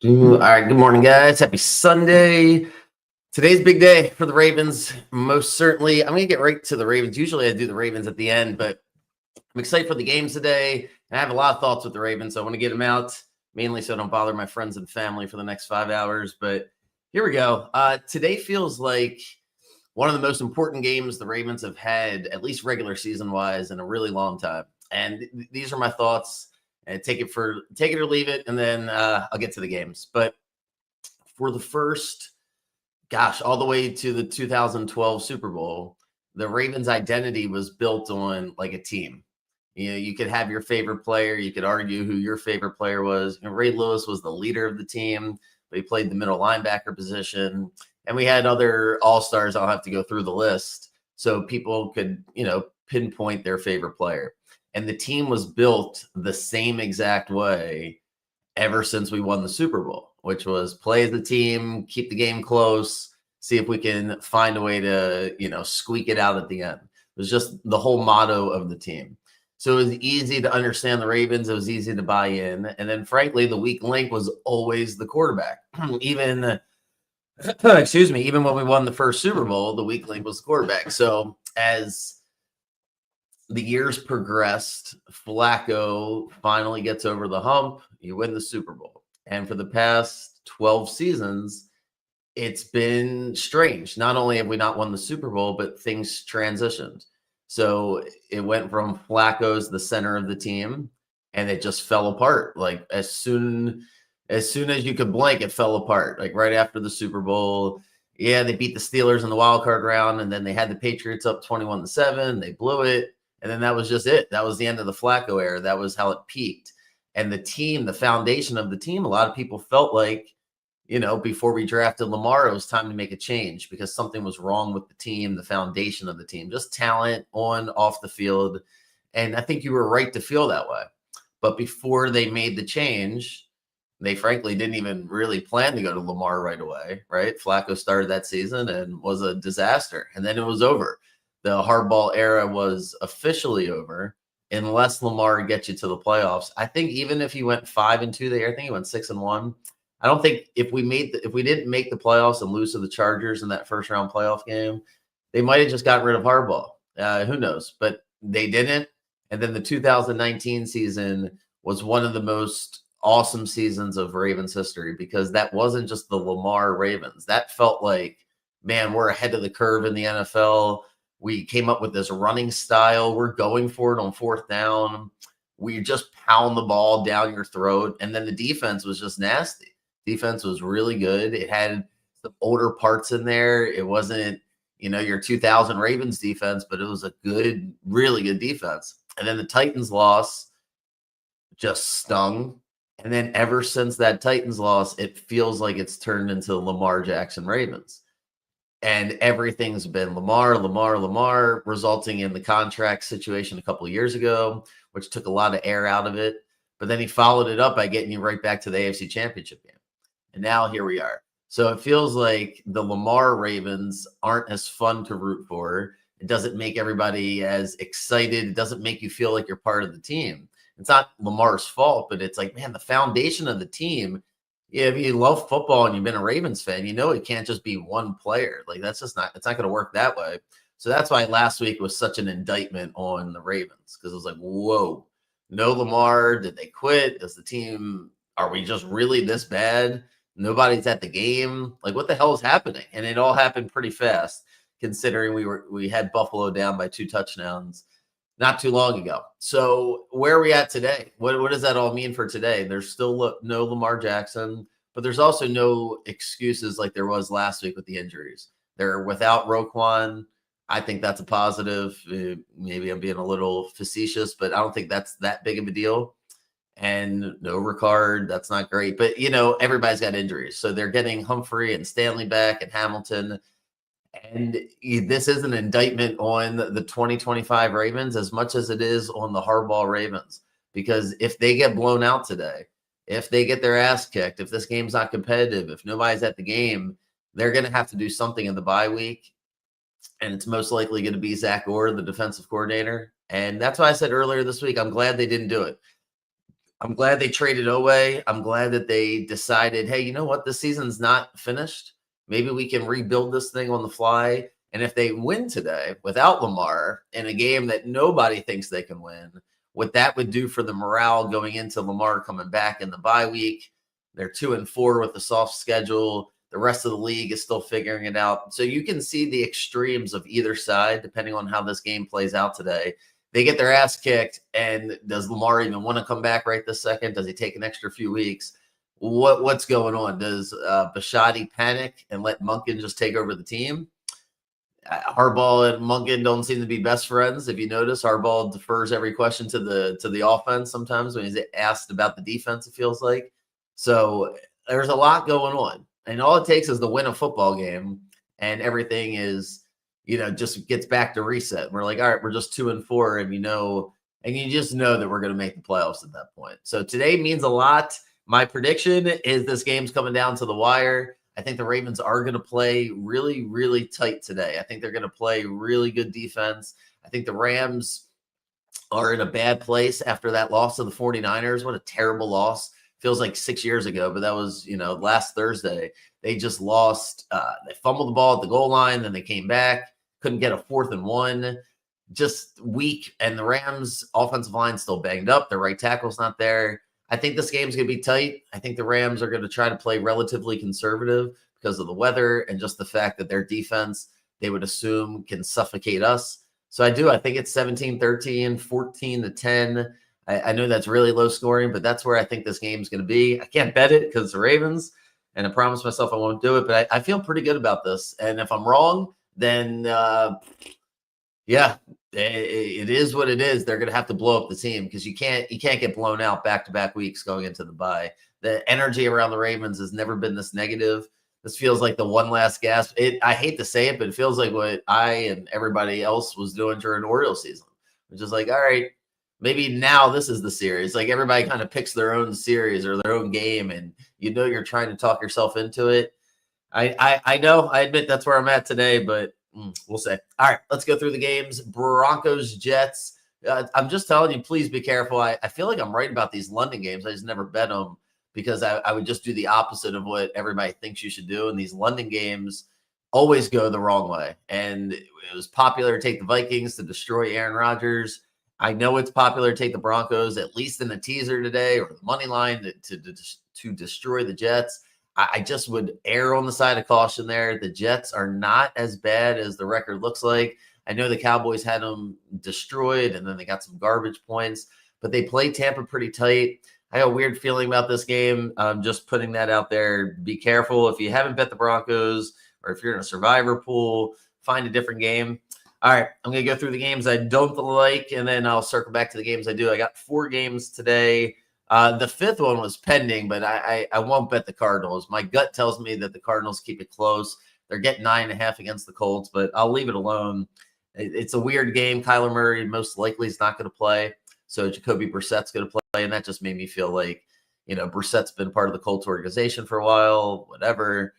All right, good morning, guys. Happy Sunday. Today's big day for the Ravens. Most certainly, I'm going to get right to the Ravens. Usually I do the Ravens at the end, but I'm excited for the games today. And I have a lot of thoughts with the Ravens, so I want to get them out, mainly so I don't bother my friends and family for the next 5 hours. But here we go. Today feels like one of the most important games the Ravens have had, at least regular season-wise, in a really long time. And these are my thoughts. And take it or leave it, and then I'll get to the games. But for the first, all the way to the 2012 Super Bowl, the Ravens' identity was built on like a team. You know, you could have your favorite player. You could argue who your favorite player was. Ray Lewis was the leader of the team, but he played the middle linebacker position. And we had other all-stars. I'll have to go through the list so people could, pinpoint their favorite player. And the team was built the same exact way ever since we won the Super Bowl, which was play as a team, keep the game close, see if we can find a way to, squeak it out at the end. It was just the whole motto of the team. So it was easy to understand the Ravens. It was easy to buy in. And then, frankly, the weak link was always the quarterback. Even when we won the first Super Bowl, the weak link was the quarterback. So as the years progressed, Flacco finally gets over the hump. You win the Super Bowl. And for the past 12 seasons, it's been strange. Not only have we not won the Super Bowl, but things transitioned. So it went from Flacco's the center of the team, and it just fell apart. Like as soon as you could blink, it fell apart. Like right after the Super Bowl. Yeah, they beat the Steelers in the wild card round, and then they had the Patriots up 21-7. They blew it. And then that was just it. That was the end of the Flacco era. That was how it peaked. And the team, the foundation of the team, a lot of people felt like, before we drafted Lamar, it was time to make a change because something was wrong with the team, the foundation of the team, just talent on, off the field. And I think you were right to feel that way. But before they made the change, they frankly didn't even really plan to go to Lamar right away, right? Flacco started that season and was a disaster. And then it was over. The hardball era was officially over unless Lamar gets you to the playoffs. I think even if he went 5-2 there, I think he went 6-1. I don't think if we didn't make the playoffs and lose to the Chargers in that first round playoff game, they might have just gotten rid of Harbaugh. Who knows? But they didn't. And then the 2019 season was one of the most awesome seasons of Ravens history because that wasn't just the Lamar Ravens. That felt like, man, we're ahead of the curve in the NFL. We came up with this running style. We're going for it on fourth down. We just pound the ball down your throat. And then the defense was just nasty. Defense was really good. It had some older parts in there. It wasn't, your 2000 Ravens defense, but it was a good, really good defense. And then the Titans loss just stung. And then ever since that Titans loss, it feels like it's turned into Lamar Jackson Ravens. And everything's been Lamar, resulting in the contract situation a couple of years ago, which took a lot of air out of it. But then he followed it up by getting you right back to the AFC Championship game. And now here we are. So it feels like the Lamar Ravens aren't as fun to root for. It doesn't make everybody as excited. It doesn't make you feel like you're part of the team. It's not Lamar's fault, but it's like, man, the foundation of the team. Yeah, if you love football and you've been a Ravens fan, it can't just be one player. Like it's not going to work that way. So that's why last week was such an indictment on the Ravens because it was like, whoa, no Lamar. Did they quit? Are we just really this bad? Nobody's at the game. Like what the hell is happening? And it all happened pretty fast considering we had Buffalo down by 2 touchdowns not too long ago. So where are we at today? What does that all mean for today? There's still no Lamar Jackson, but there's also no excuses like there was last week with the injuries. They're without Roquan. I think that's a positive. Maybe I'm being a little facetious, but I don't think that's that big of a deal. And no Ricard, that's not great. But, everybody's got injuries. So they're getting Humphrey and Stanley back and Hamilton. And this is an indictment on the 2025 Ravens as much as it is on the Harbaugh Ravens. Because if they get blown out today, if they get their ass kicked, if this game's not competitive, if nobody's at the game, they're going to have to do something in the bye week. And it's most likely going to be Zach Orr, the defensive coordinator. And that's why I said earlier this week, I'm glad they didn't do it. I'm glad they traded Oweh. I'm glad that they decided, hey, you know what? This season's not finished. Maybe we can rebuild this thing on the fly. And if they win today without Lamar in a game that nobody thinks they can win, what that would do for the morale going into Lamar coming back in the bye week. They're 2-4 with a soft schedule. The rest of the league is still figuring it out. So you can see the extremes of either side, depending on how this game plays out today. They get their ass kicked, and does Lamar even want to come back right this second? Does he take an extra few weeks? What's going on? Does Bisciotti panic and let Monken just take over the team? Harbaugh and Monken don't seem to be best friends. If you notice, Harbaugh defers every question to the offense sometimes when he's asked about the defense, it feels like. So there's a lot going on. And all it takes is to win a football game, and everything is, just gets back to reset. We're like, all right, we're just 2-4, and you just know that we're going to make the playoffs at that point. So today means a lot. My prediction is this game's coming down to the wire. I think the Ravens are going to play really, really tight today. I think they're going to play really good defense. I think the Rams are in a bad place after that loss to the 49ers. What a terrible loss. Feels like 6 years ago, but that was, last Thursday. They just lost. They fumbled the ball at the goal line. Then they came back, couldn't get a 4th and 1. Just weak. And the Rams offensive line still banged up. Their right tackle's not there. I think this game's going to be tight. I think the Rams are going to try to play relatively conservative because of the weather and just the fact that their defense, they would assume, can suffocate us. So I think it's 17-13, 14-10. I know that's really low scoring, but that's where I think this game's going to be. I can't bet it because it's the Ravens, and I promise myself I won't do it, but I feel pretty good about this. And if I'm wrong, then it is what it is. They're going to have to blow up the team because you can't get blown out back-to-back weeks going into the bye. The energy around the Ravens has never been this negative. This feels like the one last gasp. I hate to say it, but it feels like what I and everybody else was doing during Orioles season, which is like, all right, maybe now this is the series. Like everybody kind of picks their own series or their own game, and you're trying to talk yourself into it. I know. I admit that's where I'm at today, but we'll say. All right, let's go through the games. Broncos, Jets. I'm just telling you, please be careful. I feel like I'm right about these London games. I just never bet them because I would just do the opposite of what everybody thinks you should do. And these London games always go the wrong way. And it was popular to take the Vikings to destroy Aaron Rodgers. I know it's popular to take the Broncos, at least in the teaser today, or the money line to destroy the Jets. I just would err on the side of caution there. The Jets are not as bad as the record looks like. I know the Cowboys had them destroyed, and then they got some garbage points, but they played Tampa pretty tight. I got a weird feeling about this game. I'm just putting that out there. Be careful. If you haven't bet the Broncos, or if you're in a survivor pool, find a different game. All right, I'm going to go through the games I don't like, and then I'll circle back to the games I do. I got 4 games today. The 5th one was pending, but I won't bet the Cardinals. My gut tells me that the Cardinals keep it close. They're getting 9.5 against the Colts, but I'll leave it alone. It's a weird game. Kyler Murray most likely is not going to play, so Jacoby Brissett's going to play, and that just made me feel like, Brissett's been part of the Colts organization for a while, whatever.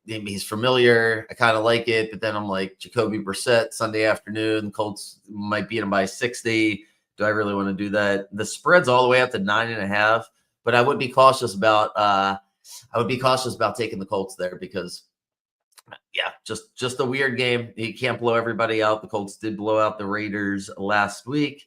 He's familiar. I kind of like it, but then I'm like, Jacoby Brissett Sunday afternoon, Colts might beat him by 60. Do I really want to do that? The spread's all the way up to 9.5, but I would be cautious about taking the Colts there because just a weird game. You can't blow everybody out. The Colts did blow out the Raiders last week,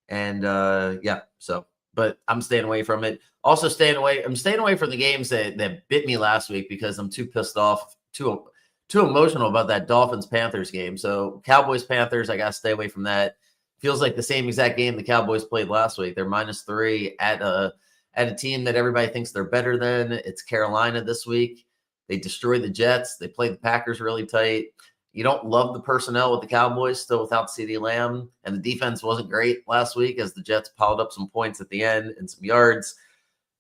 and but I'm staying away from it. Also I'm staying away from the games that bit me last week because I'm too pissed off, too emotional about that Dolphins-Panthers game. So Cowboys-Panthers, I got to stay away from that. Feels like the same exact game the Cowboys played last week. They're -3 at a team that everybody thinks they're better than. It's Carolina this week. They destroyed the Jets. They played the Packers really tight. You don't love the personnel with the Cowboys still without CeeDee Lamb, and the defense wasn't great last week as the Jets piled up some points at the end and some yards.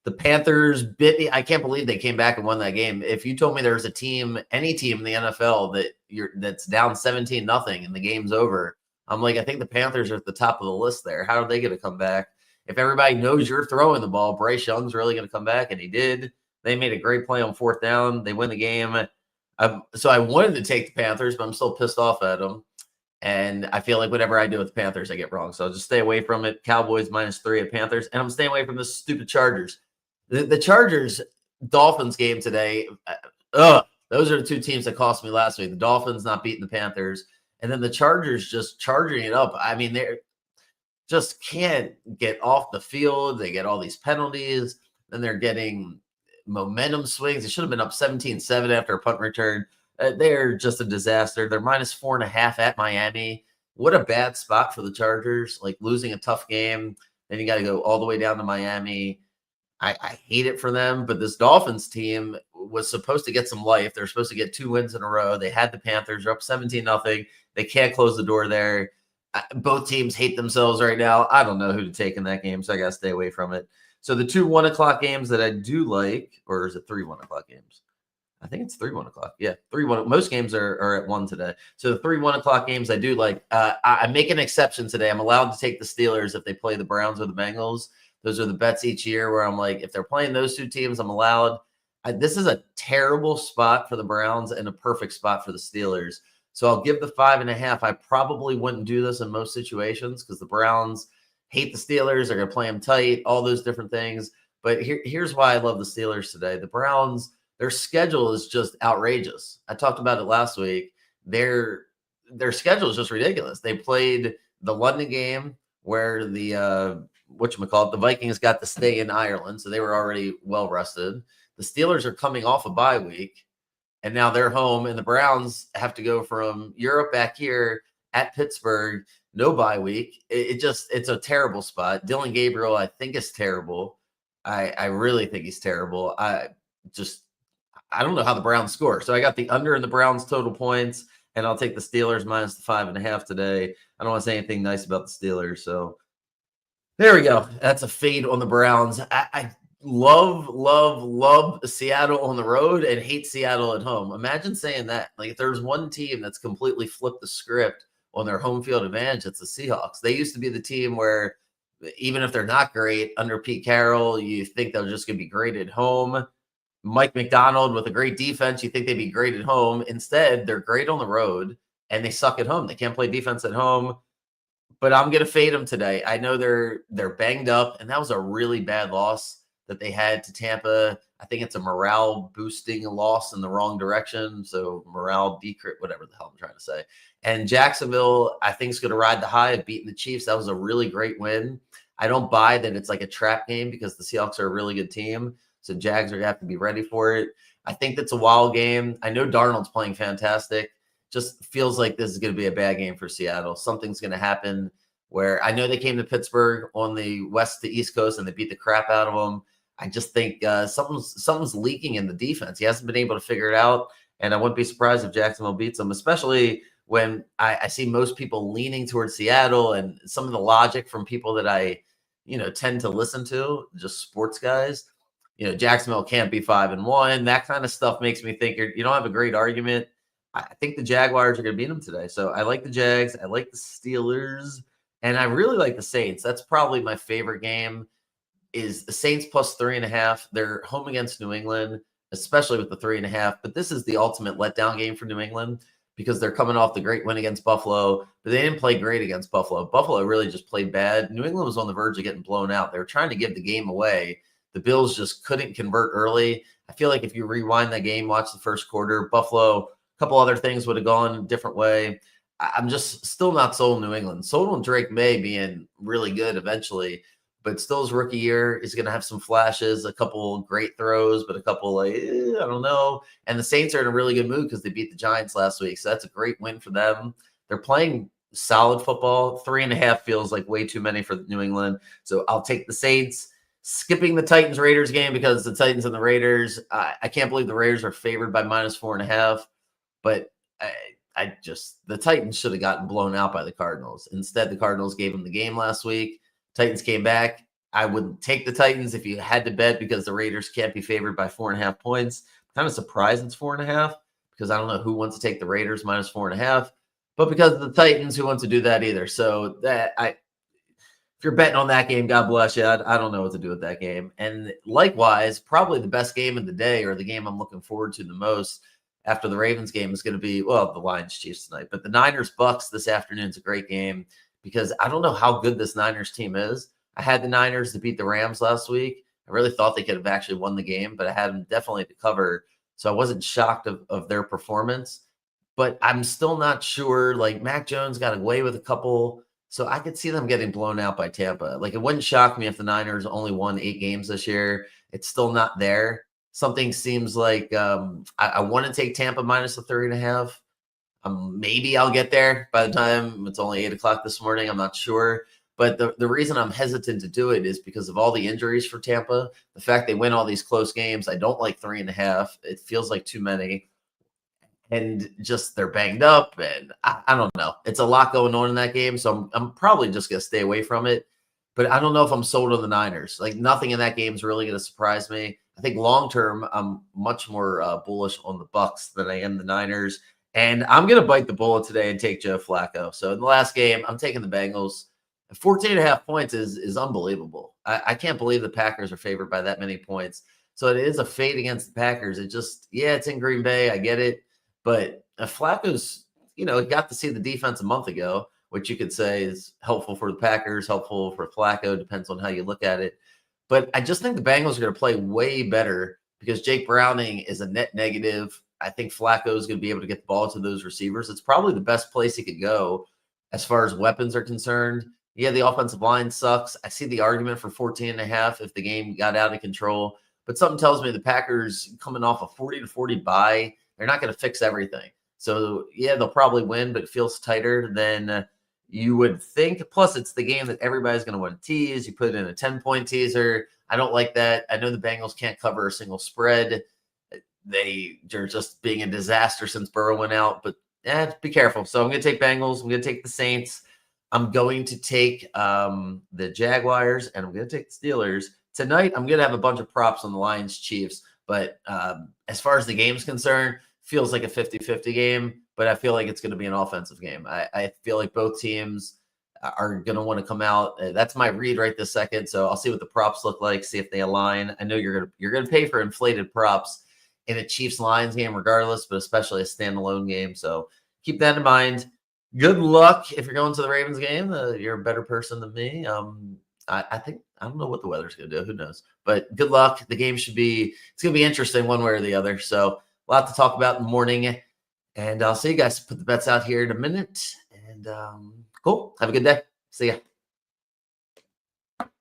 The Panthers bit me. I can't believe they came back and won that game. If you told me there's a team, any team in the NFL that's down 17-0 and the game's over, I'm like, I think the Panthers are at the top of the list there. How are they going to come back? If everybody knows you're throwing the ball, Bryce Young's really going to come back, and he did. They made a great play on 4th down. They win the game. So I wanted to take the Panthers, but I'm still pissed off at them. And I feel like whatever I do with the Panthers, I get wrong. So I'll just stay away from it. Cowboys -3 at Panthers. And I'm staying away from the stupid Chargers. The Chargers Dolphins game today. Those are the two teams that cost me last week. The Dolphins not beating the Panthers. And then the Chargers just charging it up. I mean, they're just can't get off the field. They get all these penalties. Then they're getting momentum swings. They should have been up 17-7 after a punt return. They're just a disaster. They're -4.5 at Miami. What a bad spot for the Chargers, like losing a tough game. Then you got to go all the way down to Miami. I hate it for them, but this Dolphins team was supposed to get some life. They're supposed to get 2 wins in a row. They had the Panthers. They're up 17-0. They can't close the door there. Both teams hate themselves right now. I don't know who to take in that game, so I got to stay away from it. So the 2 1 o'clock games that I do like, or is it 3 1 o'clock games? I think it's 3 1 o'clock. Yeah, 3 1. Most games are at 1 today. So the 3 1 o'clock games I do like. I make an exception today. I'm allowed to take the Steelers if they play the Browns or the Bengals. Those are the bets each year where I'm like, if they're playing those 2 teams, I'm allowed. This is a terrible spot for the Browns and a perfect spot for the Steelers. So I'll give the 5.5. I probably wouldn't do this in most situations because the Browns hate the Steelers. They're going to play them tight, all those different things. But here's why I love the Steelers today. The Browns, their schedule is just outrageous. I talked about it last week. Their schedule is just ridiculous. They played the London game where the the Vikings got to stay in Ireland, so they were already well rested. The Steelers are coming off a bye week, and now they're home, and the Browns have to go from Europe back here at Pittsburgh, no bye week. It's a terrible spot. Dylan Gabriel, I think, is terrible. I really think he's terrible. I don't know how the Browns score. So I got the under in the Browns total points, and I'll take the Steelers minus the 5.5 today. I don't want to say anything nice about the Steelers, so there we go. That's a fade on the Browns. I love Seattle on the road and hate Seattle at home. Imagine saying that. Like, if there's one team that's completely flipped the script on their home field advantage, it's the Seahawks. They used to be the team where even if they're not great under Pete Carroll, you think they're just going to be great at home. Mike McDonald with a great defense, you think they'd be great at home. Instead, they're great on the road and they suck at home. They can't play defense at home. But I'm going to fade them today. I know they're banged up, and that was a really bad loss that they had to Tampa. I think it's a morale boosting loss in the wrong direction. So morale decrease, whatever the hell I'm trying to say. And Jacksonville, I think, is going to ride the high of beating the Chiefs. That was a really great win. I don't buy that it's like a trap game because the Seahawks are a really good team. So Jags are going to have to be ready for it. I think that's a wild game. I know Darnold's playing fantastic. Just feels like this is going to be a bad game for Seattle. Something's going to happen where I know they came to Pittsburgh on the west to east coast and they beat the crap out of them. I just think something's leaking in the defense. He hasn't been able to figure it out, and I wouldn't be surprised if Jacksonville beats them, especially when I see most people leaning towards Seattle and some of the logic from people that I, tend to listen to, just sports guys. Jacksonville can't be 5-1. That kind of stuff makes me think you don't have a great argument. I think the Jaguars are going to beat them today. So I like the Jags. I like the Steelers. And I really like the Saints. That's probably my favorite game is the Saints plus 3.5. They're home against New England, especially with the 3.5. But this is the ultimate letdown game for New England because they're coming off the great win against Buffalo. But they didn't play great against Buffalo. Buffalo really just played bad. New England was on the verge of getting blown out. They were trying to give the game away. The Bills just couldn't convert early. I feel like if you rewind that game, watch the first quarter, Buffalo – a couple other things would have gone a different way. I'm just still not sold on New England. Sold on Drake May being really good eventually, but still his rookie year is going to have some flashes, a couple great throws, but a couple I don't know. And the Saints are in a really good mood because they beat the Giants last week. So that's a great win for them. They're playing solid football. 3.5 feels like way too many for New England. So I'll take the Saints. Skipping the Titans-Raiders game because the Titans and the Raiders, I can't believe the Raiders are favored by -4.5. But the Titans should have gotten blown out by the Cardinals. Instead, the Cardinals gave them the game last week. Titans came back. I would take the Titans if you had to bet because the Raiders can't be favored by 4.5 points. I'm kind of surprised it's 4.5 because I don't know who wants to take the Raiders -4.5. But because of the Titans, who wants to do that either? So if you're betting on that game, God bless you. I don't know what to do with that game. And likewise, probably the best game of the day or the game I'm looking forward to the most. after the Ravens game is going to be, well, the Lions Chiefs tonight, but the Niners Bucks this afternoon is a great game because I don't know how good this Niners team is. I had the Niners to beat the Rams last week. I really thought they could have actually won the game, but I had them definitely to cover. So I wasn't shocked of their performance, but I'm still not sure. Like Mac Jones got away with a couple, so I could see them getting blown out by Tampa. Like it wouldn't shock me if the Niners only won 8 games this year. It's still not there. Something seems like I want to take Tampa minus the 30.5. Maybe I'll get there by the time it's only 8 o'clock this morning. I'm not sure. But the reason I'm hesitant to do it is because of all the injuries for Tampa. The fact they win all these close games. I don't like 3.5. It feels like too many. And just they're banged up. And I don't know. It's a lot going on in that game. So I'm probably just going to stay away from it. But I don't know if I'm sold on the Niners. Like nothing in that game is really going to surprise me. I think long term, I'm much more bullish on the Bucks than I am the Niners. And I'm going to bite the bullet today and take Joe Flacco. So in the last game, I'm taking the Bengals. 14.5 points is unbelievable. I can't believe the Packers are favored by that many points. So it is a fade against the Packers. It just, it's in Green Bay. I get it. But Flacco's, got to see the defense a month ago, which you could say is helpful for the Packers, helpful for Flacco. Depends on how you look at it. But I just think the Bengals are going to play way better because Jake Browning is a net negative. I think Flacco is going to be able to get the ball to those receivers. It's probably the best place he could go as far as weapons are concerned. Yeah, the offensive line sucks. I see the argument for 14.5 if the game got out of control. But something tells me the Packers coming off a 40-40 bye, they're not going to fix everything. So, yeah, they'll probably win, but it feels tighter than you would think. Plus, it's the game that everybody's going to want to tease. You put in a 10-point teaser. I don't like that. I know the Bengals can't cover a single spread. They're just being a disaster since Burrow went out. But, be careful. So I'm going to take Bengals. I'm going to take the Saints. I'm going to take the Jaguars, and I'm going to take the Steelers. Tonight, I'm going to have a bunch of props on the Lions Chiefs. But as far as the game's concerned, feels like a 50-50 game, but I feel like it's going to be an offensive game. I feel like both teams are going to want to come out. That's my read right this second. So I'll see what the props look like, see if they align. I know you're going to pay for inflated props in a Chiefs-Lions game regardless, but especially a standalone game. So keep that in mind. Good luck if you're going to the Ravens game. You're a better person than me. I think I don't know what the weather's going to do. Who knows? But good luck. The game it's going to be interesting one way or the other. So a lot to talk about in the morning. And I'll see you guys put the bets out here in a minute. And cool. Have a good day. See ya.